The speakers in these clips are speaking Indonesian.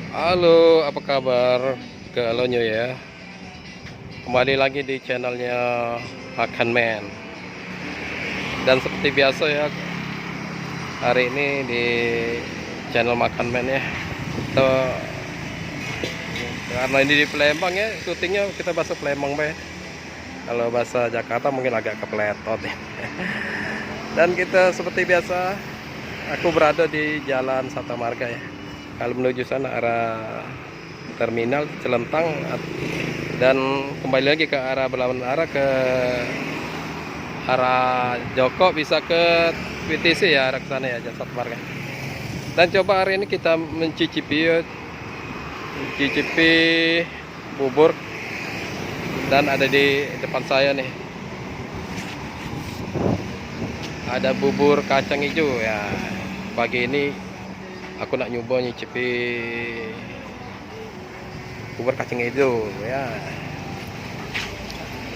Halo, apa kabar? Galonyo ya. Kembali lagi di channelnya Makan Man. Dan seperti biasa ya, hari ini di channel Makan Man ya. Kita karena ini di Palembang ya, syutingnya kita bahasa Palembang be. Kalau bahasa Jakarta mungkin agak kepletot ya. Dan kita seperti biasa, aku berada di Jalan Sata Marga ya. Kalau menuju sana arah terminal Celentang dan kembali lagi ke arah berlawan arah ke arah Joko bisa ke WTC ya, arah ke sana ya, Jasa Marga. Dan coba hari ini kita mencicipi bubur dan ada di depan saya nih. Ada bubur kacang hijau ya. Pagi ini aku nak nyoba nyicipi bubur kacang hijau ya.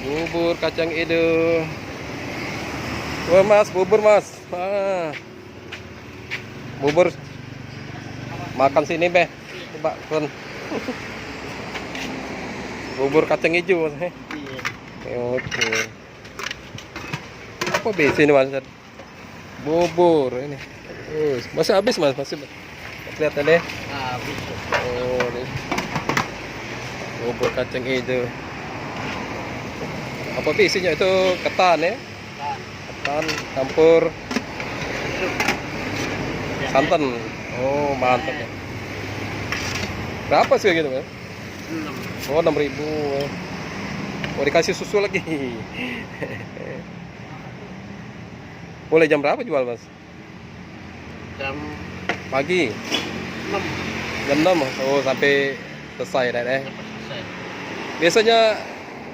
Bubur kacang hijau. Wah mas, bubur mas. Bubur makan sini be. Coba kan. Bubur kacang hijau mas. Oke. Apa besi ini mas? Bubur ini. Masih habis mas, masih. Lihat deh. Habis. Oh, ini. Bubur kacang hijau. Apa isinya itu ketan ya? Ketan campur santan. Oh, mantap ya. Berapa sih gitu, Mas? 6. Oh, 6.000. Oh, dikasih susu lagi. Mulai jam berapa jual, Mas? Jam Pagi. 6 Jam 6. Oh, sampai selesai dah deh. dapat selesai. Biasanya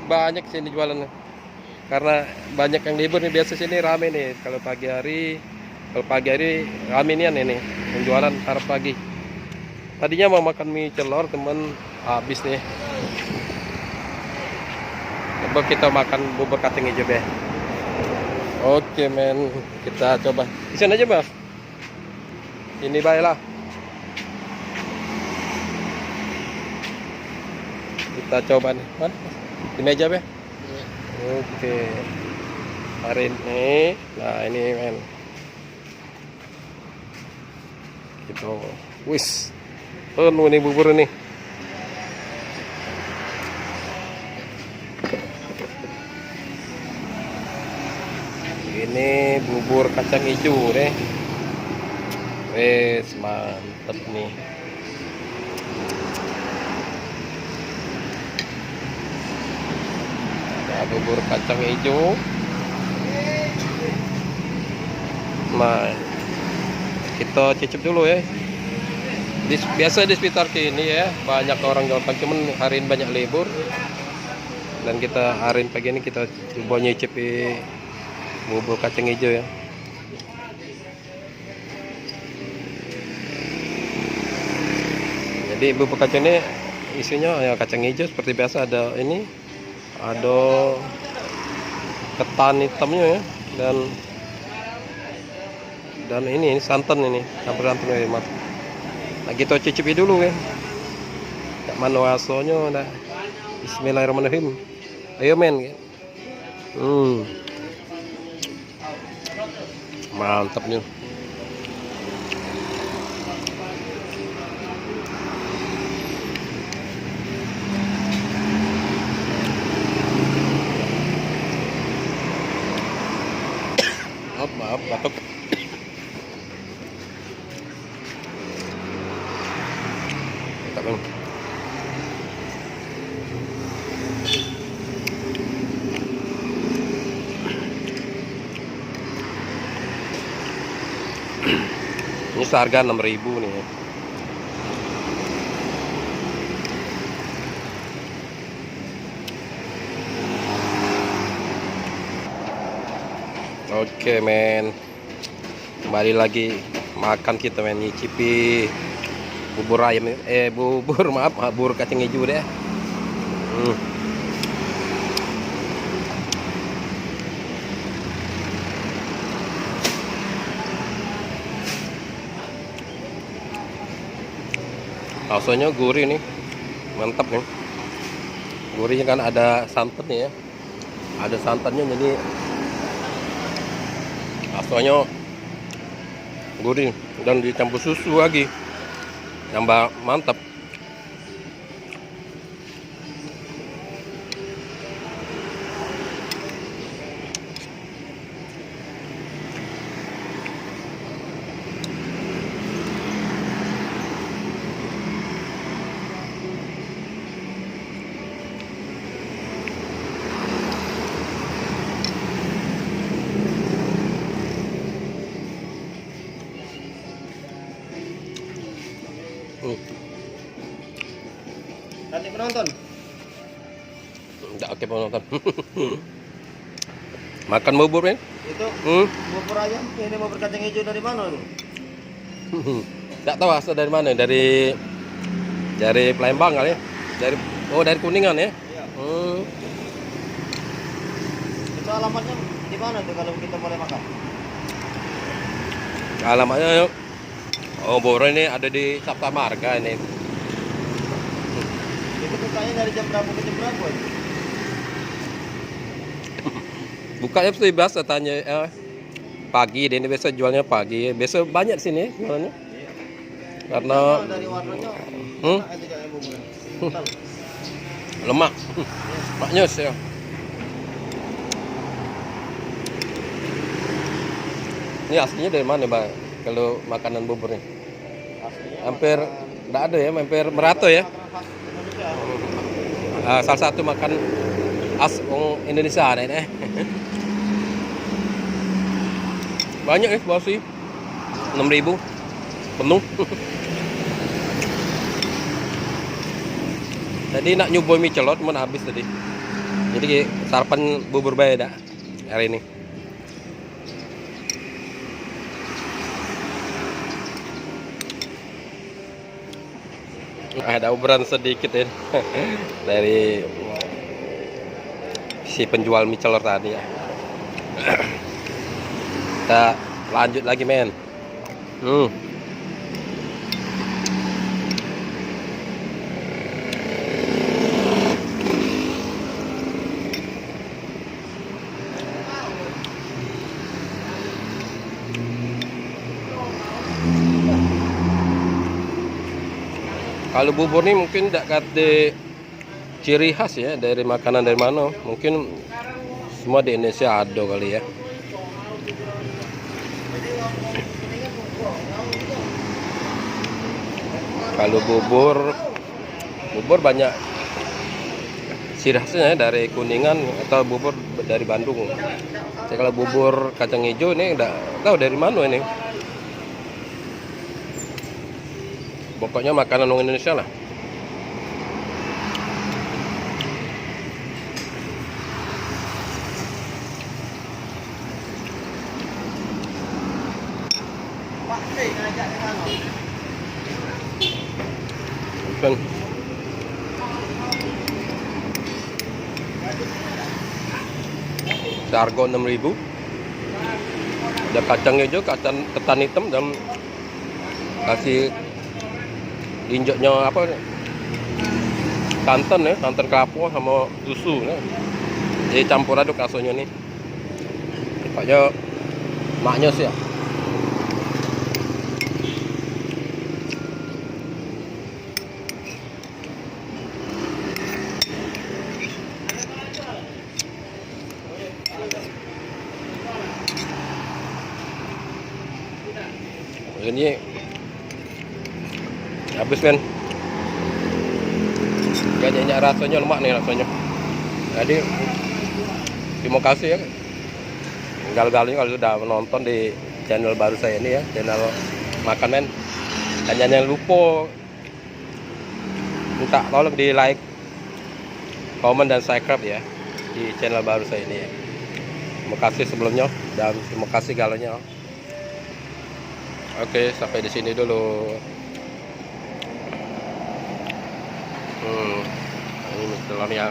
banyak sini jualan. Karena banyak yang libur nih, biasa sini rame nih kalau pagi hari rame nih ini penjualan taraf pagi. Tadinya mau makan mie celor temen habis nih. Coba kita makan bubur kacang hijau deh. Oke men, kita coba. Di sana aja mas. Ini baiklah. Kita coba nih. Mana? Di meja be. Oke. Hari ini, nah ini men. Gitu. Wis. Penuh nih bubur ini. Ini bubur kacang hijau deh. Wes mantep nih. Ada bubur kacang hijau. Nah, kita cicip dulu ya. Biasa di sekitar sini ya banyak orang jual, cuman hari ini banyak libur. Dan kita hari ini pagi ini kita coba nyicipi bubur kacang hijau ya. Jadi bubur kacang ini isinya ya kacang hijau seperti biasa, ada ini, ada ketan hitamnya ya, dan ini santan, ini campur santan ya mas. Nah kita cicipi dulu ya. Tak manu asonya dah. Bismillahirrahmanirrahim. Ayo men. Mantap nih. Maaf, batuk. Mantap bang. Ini seharga 6.000 nih. Oke men, kembali lagi makan kita men, nyicipi bubur ayam bubur maaf, bubur kacang hijau deh. Baksonya gurih nih, mantap nih. Gurihnya kan ada santannya ya, ada santannya jadi baksonya gurih dan dicampur susu lagi, tambah mantap. Nanti penonton. Nggak oke penonton. Makan bubur ya? Itu Hmm? bubur ayam ini bubur kacang hijau dari mana itu? Nggak tahu asal dari mana, dari Palembang kali ya, dari Kuningan ya. Iya. Hmm. Itu alamatnya di mana tuh kalau kita boleh makan? Alamatnya bubur ini ada di Sabta Marga ini. Itu bukanya dari jam berapa ke jam berapa? Bukanya pasti biasa tanya pagi, deh ini biasa jualnya pagi. Biasa banyak sini jualannya. Iya. Karena Dari warnanya Hmm? enak aja kayak buburan. Kental. lemak, maknyus ya. Ini aslinya dari mana, Bang? Kalau makanan bubur nih? Aslinya Hampir enggak ada ya, hampir merata ya. makanan khas Indonesia. Salah satu makan khas Indonesia nih. Banyak ya, bos sih. 6.000 penuh. Tadi nak nyoba mie celor cuman habis tadi. Jadi sarapan bubur bae dah hari ini. Ada obrolan sedikit ya dari si penjual mie celor tadi ya. Kita lanjut lagi men. Kalau bubur nih mungkin tidak kata ciri khas ya dari makanan dari mana. Mungkin semua di Indonesia ada kali ya. Kalau bubur banyak ciri khasnya ya, dari Kuningan atau bubur dari Bandung. Jadi kalau bubur kacang hijau ini enggak tahu dari mana ini. Pokoknya makanan orang Indonesia lah. Kan. Harga 6.000. Ada kacang hijau, kacang ketan hitam dan kasih injeknya apa? Santan ya, santan kelapa sama susu ya. Jadi campur aduk baksonya nih. Pokoknya maknyus ya. Ini habis men. Kayaknya rasanya lemak nih rasanya. Jadi terima kasih ya gal-galnya kalau sudah menonton di channel baru saya ini ya, channel Makan Men. Dan jangan lupa minta tolong di like, komen dan subscribe ya di channel baru saya ini ya. Terima kasih sebelumnya dan terima kasih galanya. Oke, sampai di sini dulu. Ini telurnya.